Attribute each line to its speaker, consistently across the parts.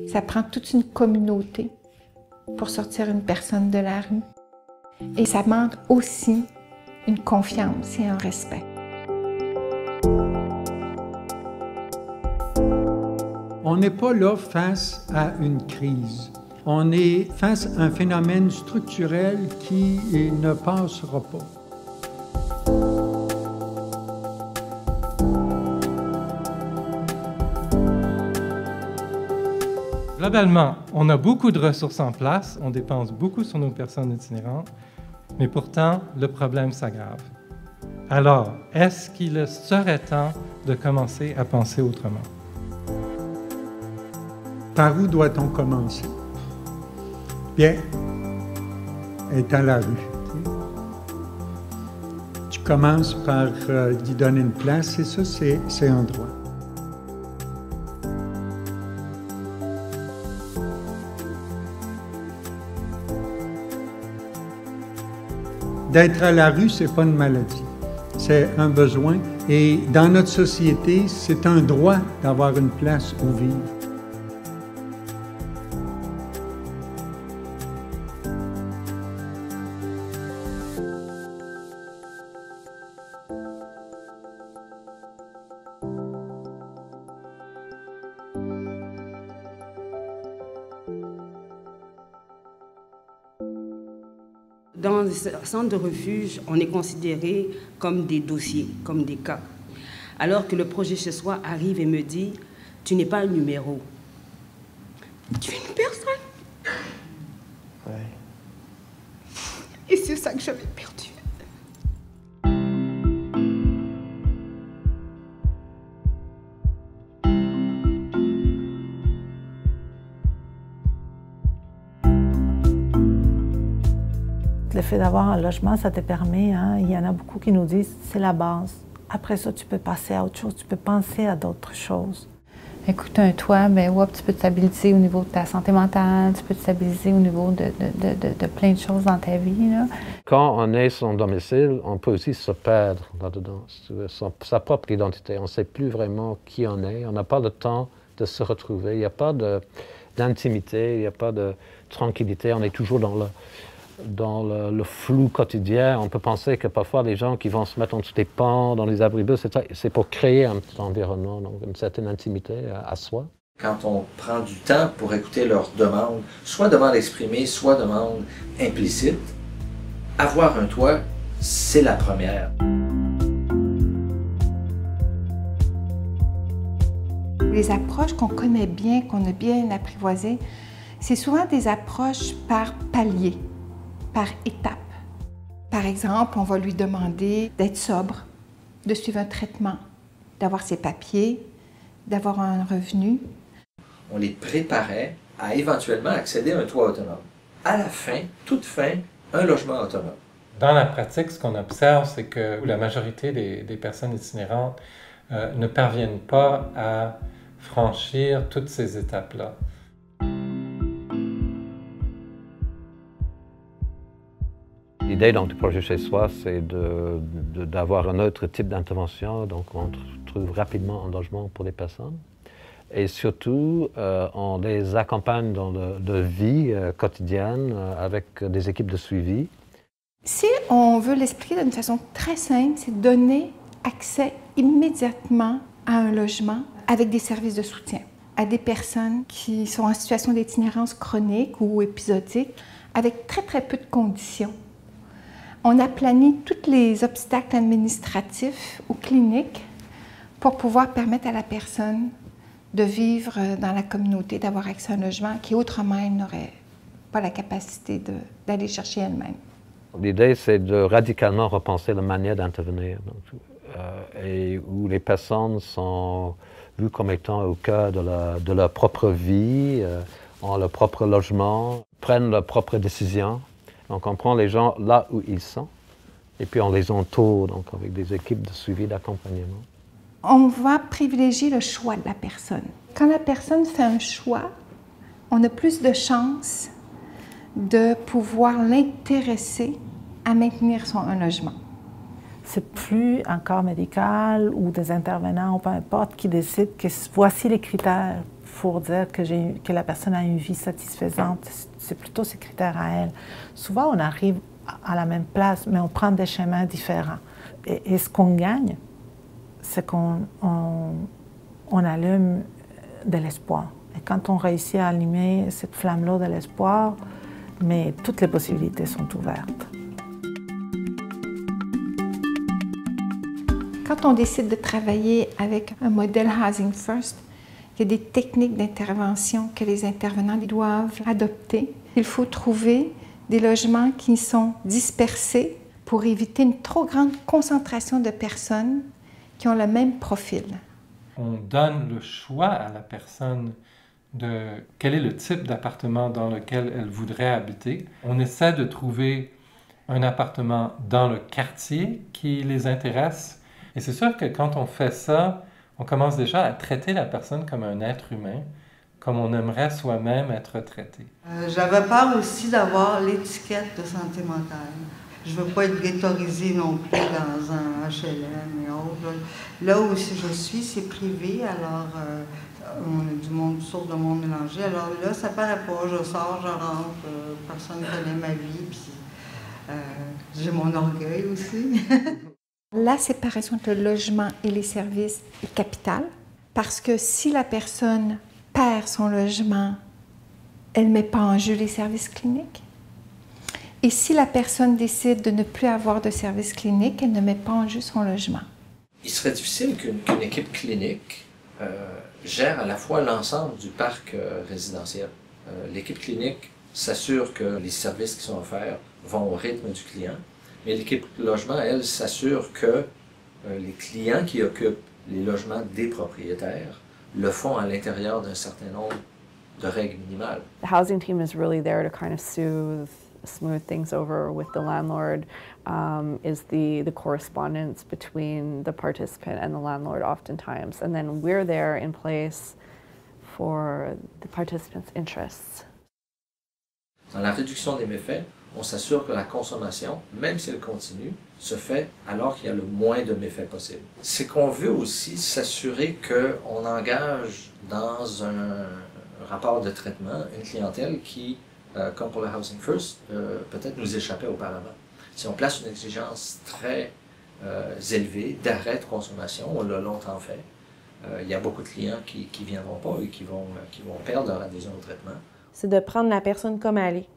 Speaker 1: Ça prend toute une communauté pour sortir une personne de la rue. Et ça demande aussi une confiance et un respect.
Speaker 2: On n'est pas là face à une crise. On est face à un phénomène structurel qui ne passera pas.
Speaker 3: Globalement, on a beaucoup de ressources en place, on dépense beaucoup sur nos personnes itinérantes, mais pourtant, le problème s'aggrave. Alors, est-ce qu'il serait temps de commencer à penser autrement?
Speaker 2: Par où doit-on commencer? Bien, être à la rue. Tu commences par lui donner une place et ça, c'est un droit. D'être à la rue, c'est pas une maladie, c'est un besoin. Et dans notre société, c'est un droit d'avoir une place où vivre.
Speaker 4: Dans les centres de refuge, on est considéré comme des dossiers, comme des cas. Alors que le projet Chez Soi arrive et me dit « Tu n'es pas un numéro. Tu es une personne. »
Speaker 5: Ouais.
Speaker 1: Et c'est ça que j'avais perdu.
Speaker 6: Le fait d'avoir un logement, ça te permet, il y en a beaucoup qui nous disent c'est la base. Après ça, tu peux passer à autre chose, tu peux penser à d'autres choses.
Speaker 7: Écoute, un toit, ben, ouais, tu peux te stabiliser au niveau de ta santé mentale, tu peux te stabiliser au niveau de plein de choses dans ta vie, là.
Speaker 5: Quand on est son domicile, on peut aussi se perdre là-dedans, sa propre identité. On ne sait plus vraiment qui on est, on n'a pas le temps de se retrouver, il n'y a pas d'intimité, il n'y a pas de tranquillité, on est toujours dans le flou quotidien. On peut penser que parfois les gens qui vont se mettre en dessous des pans, dans les abribus, c'est pour créer un petit environnement, donc une certaine intimité à soi.
Speaker 8: Quand on prend du temps pour écouter leurs demandes, soit demandes exprimées, soit demandes implicites, avoir un toit, c'est la première.
Speaker 1: Les approches qu'on connaît bien, qu'on a bien apprivoisées, c'est souvent des approches par palier, par étape. Par exemple, on va lui demander d'être sobre, de suivre un traitement, d'avoir ses papiers, d'avoir un revenu.
Speaker 8: On les préparait à éventuellement accéder à un toit autonome. À la fin, toute fin, un logement autonome.
Speaker 3: Dans la pratique, ce qu'on observe, c'est que la majorité des personnes itinérantes ne parviennent pas à franchir toutes ces étapes-là.
Speaker 5: L'idée donc, du projet Chez Soi, c'est d'avoir un autre type d'intervention, donc on trouve rapidement un logement pour les personnes. Et surtout, on les accompagne dans la vie quotidienne avec des équipes de suivi.
Speaker 1: Si on veut l'expliquer d'une façon très simple, c'est donner accès immédiatement à un logement avec des services de soutien à des personnes qui sont en situation d'itinérance chronique ou épisodique, avec très, très peu de conditions. On a plané tous les obstacles administratifs ou cliniques pour pouvoir permettre à la personne de vivre dans la communauté, d'avoir accès à un logement qui autrement elle n'aurait pas la capacité d'aller chercher elle-même.
Speaker 5: L'idée, c'est de radicalement repenser la manière d'intervenir, et où les personnes sont vues comme étant au cœur de leur propre vie, ont leur propre logement, prennent leurs propres décisions. Donc on prend les gens là où ils sont, et puis on les entoure donc, avec des équipes de suivi, d'accompagnement.
Speaker 1: On va privilégier le choix de la personne. Quand la personne fait un choix, on a plus de chances de pouvoir l'intéresser à maintenir un logement.
Speaker 6: C'est plus un corps médical ou des intervenants, ou peu importe, qui décident que voici les critères, faut dire que la personne a une vie satisfaisante. C'est plutôt ces critères à elle. Souvent, on arrive à la même place, mais on prend des chemins différents. Et ce qu'on gagne, c'est qu'on allume de l'espoir. Et quand on réussit à allumer cette flamme-là de l'espoir, mais toutes les possibilités sont ouvertes.
Speaker 1: Quand on décide de travailler avec un modèle Housing First, il y a des techniques d'intervention que les intervenants doivent adopter. Il faut trouver des logements qui sont dispersés pour éviter une trop grande concentration de personnes qui ont le même profil.
Speaker 3: On donne le choix à la personne de quel est le type d'appartement dans lequel elle voudrait habiter. On essaie de trouver un appartement dans le quartier qui les intéresse. Et c'est sûr que quand on fait ça, on commence déjà à traiter la personne comme un être humain, comme on aimerait soi-même être traité.
Speaker 9: J'avais peur aussi d'avoir l'étiquette de santé mentale. Je ne veux pas être ghettoisée non plus dans un HLM et autres. Là où je suis, c'est privé, alors on a du monde sourd, de monde mélangé. Alors là, ça ne paraît pas. Je sors, je rentre, personne ne connaît ma vie, puis j'ai mon orgueil aussi.
Speaker 1: La séparation entre le logement et les services est capitale parce que si la personne perd son logement, elle ne met pas en jeu les services cliniques. Et si la personne décide de ne plus avoir de services cliniques, elle ne met pas en jeu son logement.
Speaker 8: Il serait difficile qu'une équipe clinique gère à la fois l'ensemble du parc résidentiel. L'équipe clinique s'assure que les services qui sont offerts vont au rythme du client. Mais l'équipe logement, elle, s'assure que les clients qui occupent les logements des propriétaires le font à l'intérieur d'un certain nombre de règles minimales.
Speaker 10: The housing team is really there to kind of smooth things over with the landlord, is the correspondence between the participant and the landlord oftentimes. And then we're there in place for the participants' interests.
Speaker 8: Dans la réduction des méfaits, on s'assure que la consommation, même si elle continue, se fait alors qu'il y a le moins de méfaits possible. C'est qu'on veut aussi s'assurer qu'on engage dans un rapport de traitement une clientèle qui, comme pour le Housing First, peut-être nous échappait auparavant. Si on place une exigence très élevée d'arrêt de consommation, on l'a longtemps fait, il y a beaucoup de clients qui ne viendront pas et qui vont perdre leur adhésion au traitement.
Speaker 11: C'est de prendre la personne comme elle est.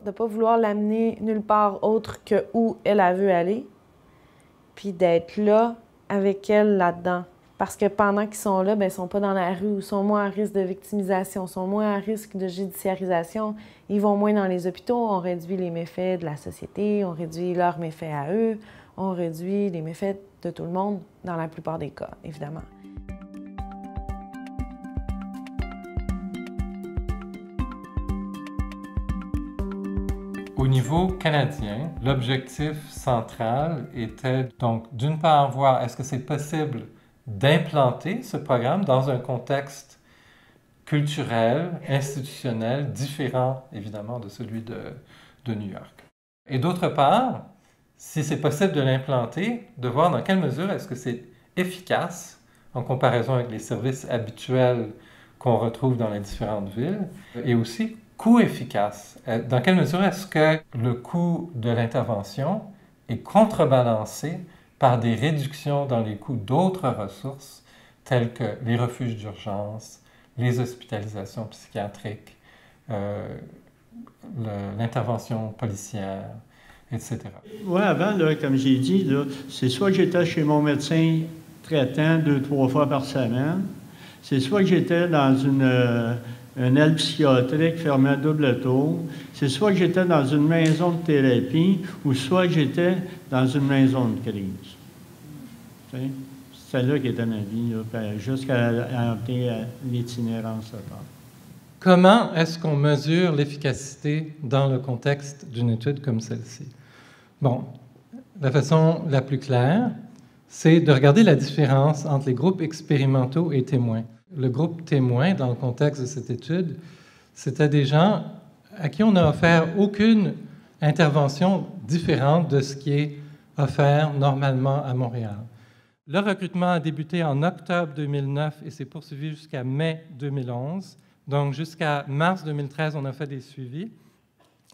Speaker 11: De ne pas vouloir l'amener nulle part autre que où elle a vu aller, puis d'être là avec elle là-dedans. Parce que pendant qu'ils sont là, bien, ils ne sont pas dans la rue, ils sont moins à risque de victimisation, ils sont moins à risque de judiciarisation, ils vont moins dans les hôpitaux, on réduit les méfaits de la société, on réduit leurs méfaits à eux, on réduit les méfaits de tout le monde dans la plupart des cas, évidemment.
Speaker 3: Au niveau canadien, l'objectif central était donc d'une part voir est-ce que c'est possible d'implanter ce programme dans un contexte culturel, institutionnel, différent évidemment de celui de New York. Et d'autre part, si c'est possible de l'implanter, de voir dans quelle mesure est-ce que c'est efficace en comparaison avec les services habituels qu'on retrouve dans les différentes villes, et aussi coût efficace. Dans quelle mesure est-ce que le coût de l'intervention est contrebalancé par des réductions dans les coûts d'autres ressources, telles que les refuges d'urgence, les hospitalisations psychiatriques, l'intervention policière, etc.
Speaker 2: Oui, avant, là, comme j'ai dit, c'est soit que j'étais chez mon médecin traitant 2-3 fois par semaine, c'est soit que j'étais dans une aile psychiatrique fermée à double tour, c'est soit que j'étais dans une maison de thérapie ou soit que j'étais dans une maison de crise. C'est là qu'était ma vie, jusqu'à l'itinérance totale.
Speaker 3: Comment est-ce qu'on mesure l'efficacité dans le contexte d'une étude comme celle-ci? Bon, la façon la plus claire, c'est de regarder la différence entre les groupes expérimentaux et témoins. Le groupe témoin, dans le contexte de cette étude, c'était des gens à qui on n'a offert aucune intervention différente de ce qui est offert normalement à Montréal. Le recrutement a débuté en octobre 2009 et s'est poursuivi jusqu'à mai 2011. Donc, jusqu'à mars 2013, on a fait des suivis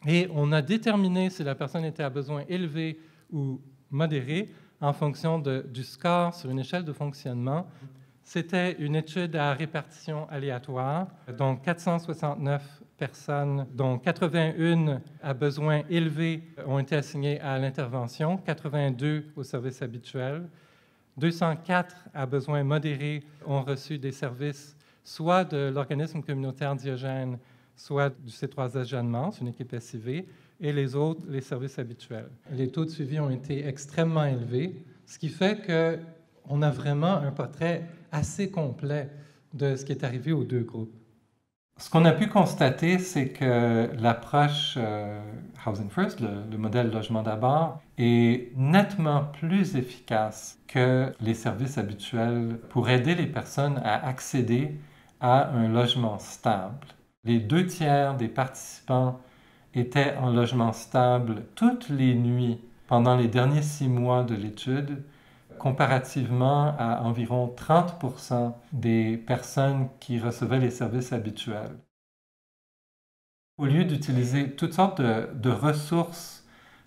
Speaker 3: et on a déterminé si la personne était à besoin élevé ou modéré en fonction du score sur une échelle de fonctionnement. C'était une étude à répartition aléatoire, donc 469 personnes, dont 81 à besoins élevés ont été assignées à l'intervention, 82 au service habituel, 204 à besoins modérés ont reçu des services soit de l'organisme communautaire Diogène, soit du C3S Jeannemans, une équipe SIV, et les autres, les services habituels. Les taux de suivi ont été extrêmement élevés, ce qui fait qu'on a vraiment un portrait assez complet de ce qui est arrivé aux deux groupes. Ce qu'on a pu constater, c'est que l'approche Housing First, le modèle logement d'abord, est nettement plus efficace que les services habituels pour aider les personnes à accéder à un logement stable. Les 2/3 des participants étaient en logement stable toutes les nuits pendant les derniers 6 mois de l'étude, comparativement à environ 30% des personnes qui recevaient les services habituels. Au lieu d'utiliser toutes sortes de ressources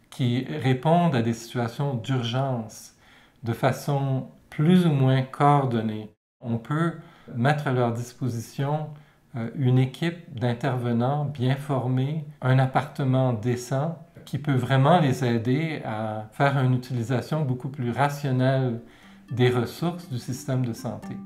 Speaker 3: qui répondent à des situations d'urgence de façon plus ou moins coordonnée, on peut mettre à leur disposition une équipe d'intervenants bien formés, un appartement décent, qui peut vraiment les aider à faire une utilisation beaucoup plus rationnelle des ressources du système de santé.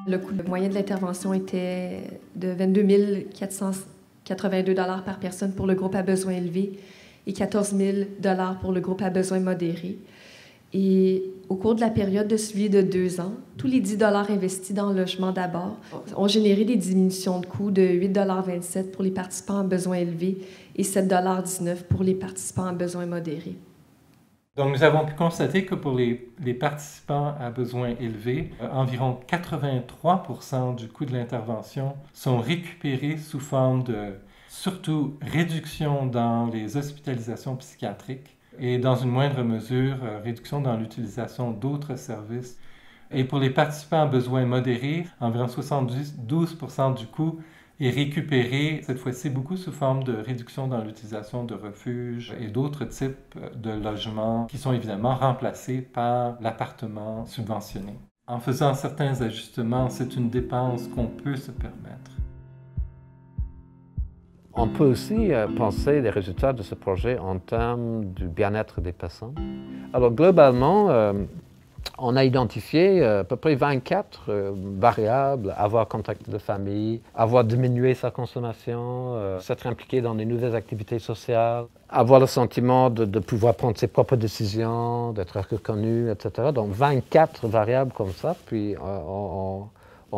Speaker 12: Le coût moyen de l'intervention était de 22 482 $ par personne pour le groupe à besoins élevés et 14 000 $ pour le groupe à besoins modérés. Et au cours de la période de suivi de 2 ans, tous les 10 $ investis dans le logement d'abord ont généré des diminutions de coûts de 8,27 $ pour les participants à besoins élevés et 7,19 $ pour les participants à besoins modérés.
Speaker 3: Donc, nous avons pu constater que pour les participants à besoins élevés, environ 83% du coût de l'intervention sont récupérés sous forme de, surtout, réduction dans les hospitalisations psychiatriques, et dans une moindre mesure, réduction dans l'utilisation d'autres services. Et pour les participants à besoins modérés, environ 72% du coût est récupéré, cette fois-ci beaucoup sous forme de réduction dans l'utilisation de refuges et d'autres types de logements qui sont évidemment remplacés par l'appartement subventionné. En faisant certains ajustements, c'est une dépense qu'on peut se permettre.
Speaker 5: On peut aussi penser les résultats de ce projet en termes du bien-être des personnes. Alors globalement, on a identifié à peu près 24 variables: avoir contact de famille, avoir diminué sa consommation, s'être impliqué dans des nouvelles activités sociales, avoir le sentiment de pouvoir prendre ses propres décisions, d'être reconnu, etc. Donc 24 variables comme ça, puis on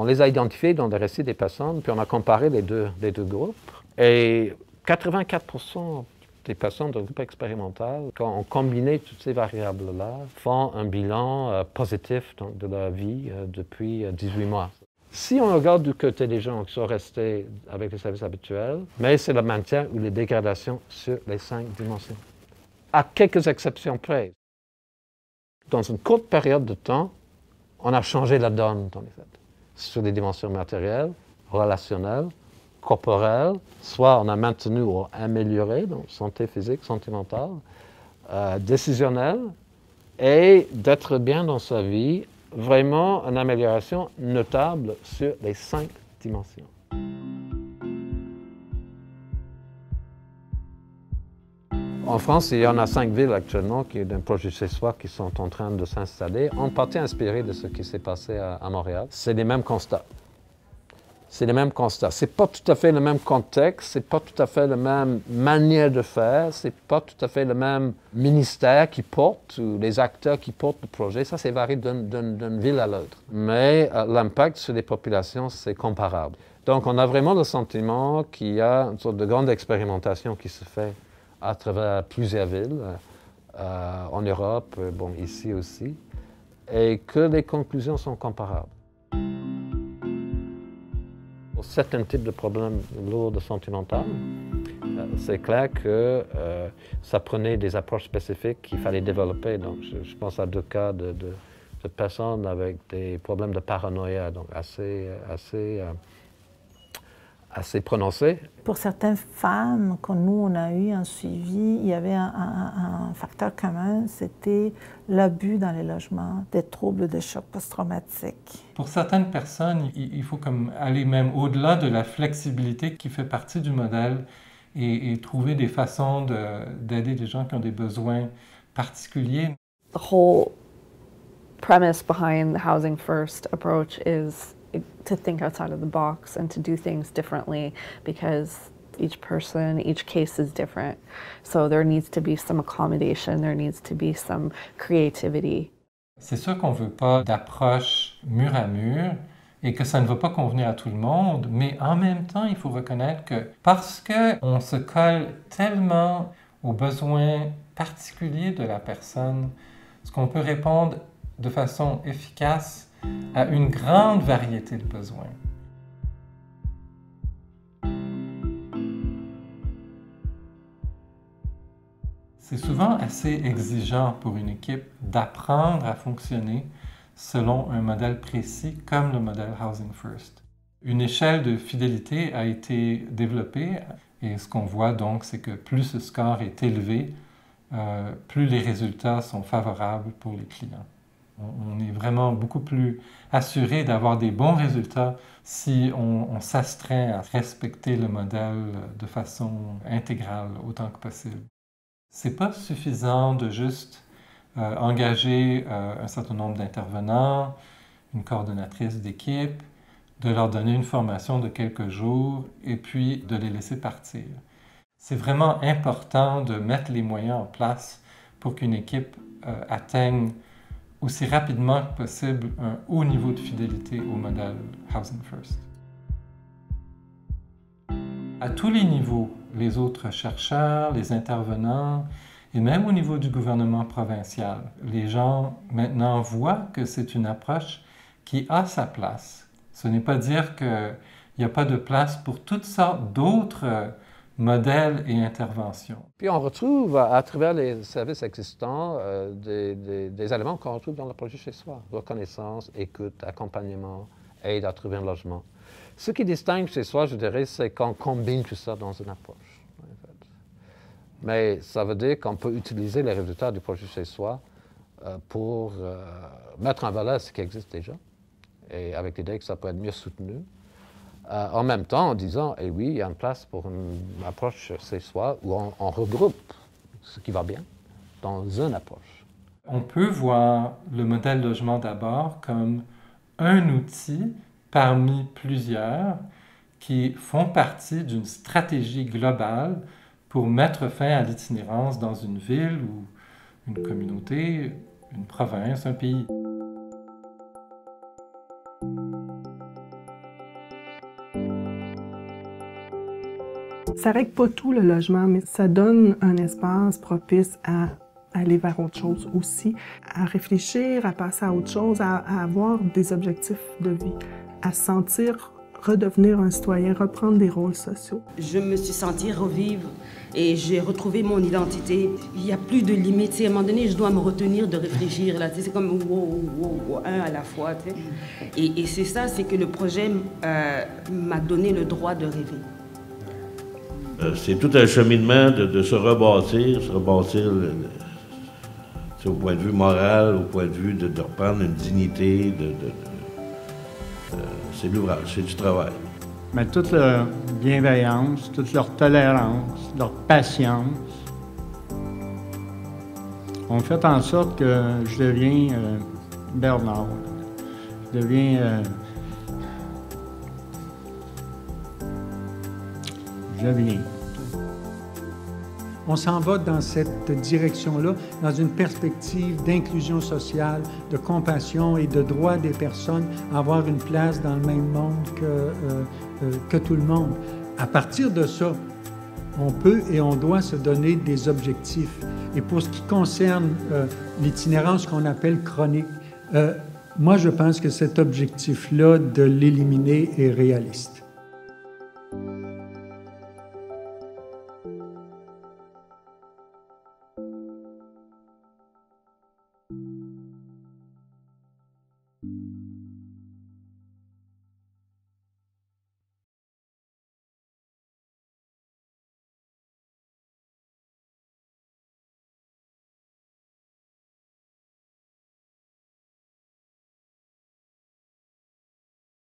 Speaker 5: les a identifiées dans le récit des personnes, puis on a comparé les deux groupes. Et 84% des personnes de groupe expérimental, quand on combinait toutes ces variables-là, font un bilan positif donc, de leur vie depuis 18 mois. Si on regarde du côté des gens qui sont restés avec les services habituels, mais c'est le maintien ou les dégradations sur les 5 dimensions. À quelques exceptions près. Dans une courte période de temps, on a changé la donne, dans les faits, sur les dimensions matérielles, relationnelles, corporelle, soit on a maintenu ou amélioré, donc santé physique, santé mentale, décisionnelle, et d'être bien dans sa vie, vraiment une amélioration notable sur les 5 dimensions. En France, il y en a 5 villes actuellement d'un projet chez soi qui sont en train de s'installer, en partie inspiré de ce qui s'est passé à Montréal. C'est les mêmes constats. C'est les mêmes constats. Ce n'est pas tout à fait le même contexte, ce n'est pas tout à fait la même manière de faire, ce n'est pas tout à fait le même ministère qui porte ou les acteurs qui portent le projet. Ça, c'est varié d'une ville à l'autre. Mais l'impact sur les populations, c'est comparable. Donc, on a vraiment le sentiment qu'il y a une sorte de grande expérimentation qui se fait à travers plusieurs villes, en Europe, bon, ici aussi, et que les conclusions sont comparables. Pour certains types de problèmes lourds de santé mentale, C'est clair que ça prenait des approches spécifiques qu'il fallait développer. Donc, je pense à 2 cas de personnes avec des problèmes de paranoïa, donc assez prononcés.
Speaker 6: Pour certaines femmes, quand nous, on a eu un suivi, il y avait un facteur commun, c'était l'abus dans les logements, des troubles de choc post-traumatique.
Speaker 3: Pour certaines personnes, il faut comme aller même au-delà de la flexibilité qui fait partie du modèle et trouver des façons d'aider les gens qui ont des besoins particuliers.
Speaker 10: The whole premise behind the Housing First approach is to think outside of the box and to do things differently because each person, each case is different. So there needs to be some accommodation, there needs to be some creativity.
Speaker 3: C'est sûr qu'on ne veut pas d'approche mur à mur et que ça ne va pas convenir à tout le monde, mais en même temps, il faut reconnaître que parce qu'on se colle tellement aux besoins particuliers de la personne, ce qu'on peut répondre de façon efficace à une grande variété de besoins. C'est souvent assez exigeant pour une équipe d'apprendre à fonctionner selon un modèle précis comme le modèle Housing First. Une échelle de fidélité a été développée et ce qu'on voit donc, c'est que plus ce score est élevé, plus les résultats sont favorables pour les clients. On est vraiment beaucoup plus assuré d'avoir des bons résultats si on s'astreint à respecter le modèle de façon intégrale autant que possible. C'est pas suffisant de juste engager un certain nombre d'intervenants, une coordonnatrice d'équipe, de leur donner une formation de quelques jours et puis de les laisser partir. C'est vraiment important de mettre les moyens en place pour qu'une équipe atteigne aussi rapidement que possible un haut niveau de fidélité au modèle Housing First. À tous les niveaux, les autres chercheurs, les intervenants, et même au niveau du gouvernement provincial, les gens maintenant voient que c'est une approche qui a sa place. Ce n'est pas dire qu'il n'y a pas de place pour toutes sortes d'autres modèles et interventions.
Speaker 5: Puis on retrouve à travers les services existants des éléments qu'on retrouve dans le projet chez soi. Reconnaissance, écoute, accompagnement, aide à trouver un logement. Ce qui distingue chez soi, je dirais, c'est qu'on combine tout ça dans une approche. En fait. Mais ça veut dire qu'on peut utiliser les résultats du projet chez soi pour mettre en valeur ce qui existe déjà, et avec l'idée que ça peut être mieux soutenu. En même temps, en disant, eh oui, il y a une place pour une approche chez soi où on regroupe ce qui va bien dans une approche.
Speaker 3: On peut voir le modèle logement d'abord comme un outil parmi plusieurs qui font partie d'une stratégie globale pour mettre fin à l'itinérance dans une ville ou une communauté, une province, un pays.
Speaker 13: Ça règle pas tout le logement, mais ça donne un espace propice à aller vers autre chose aussi, à réfléchir, à passer à autre chose, à avoir des objectifs de vie, à se sentir redevenir un citoyen, reprendre des rôles sociaux.
Speaker 4: Je me suis sentie revivre et j'ai retrouvé mon identité. Il n'y a plus de limites. À un moment donné, je dois me retenir de réfléchir. Là, c'est comme un à la fois. Et c'est ça, c'est que le projet m'a donné le droit de rêver.
Speaker 14: C'est tout un cheminement de se rebâtir au point de vue moral, au point de vue de reprendre une dignité. C'est l'ouvrage, c'est du travail.
Speaker 2: Mais toute leur bienveillance, toute leur tolérance, leur patience ont fait en sorte que je deviens Bernard. Je deviens...
Speaker 15: On s'en va dans cette direction-là, dans une perspective d'inclusion sociale, de compassion et de droit des personnes à avoir une place dans le même monde que tout le monde. À partir de ça, on peut et on doit se donner des objectifs. Et pour ce qui concerne l'itinérance qu'on appelle chronique, moi je pense que cet objectif-là de l'éliminer est réaliste.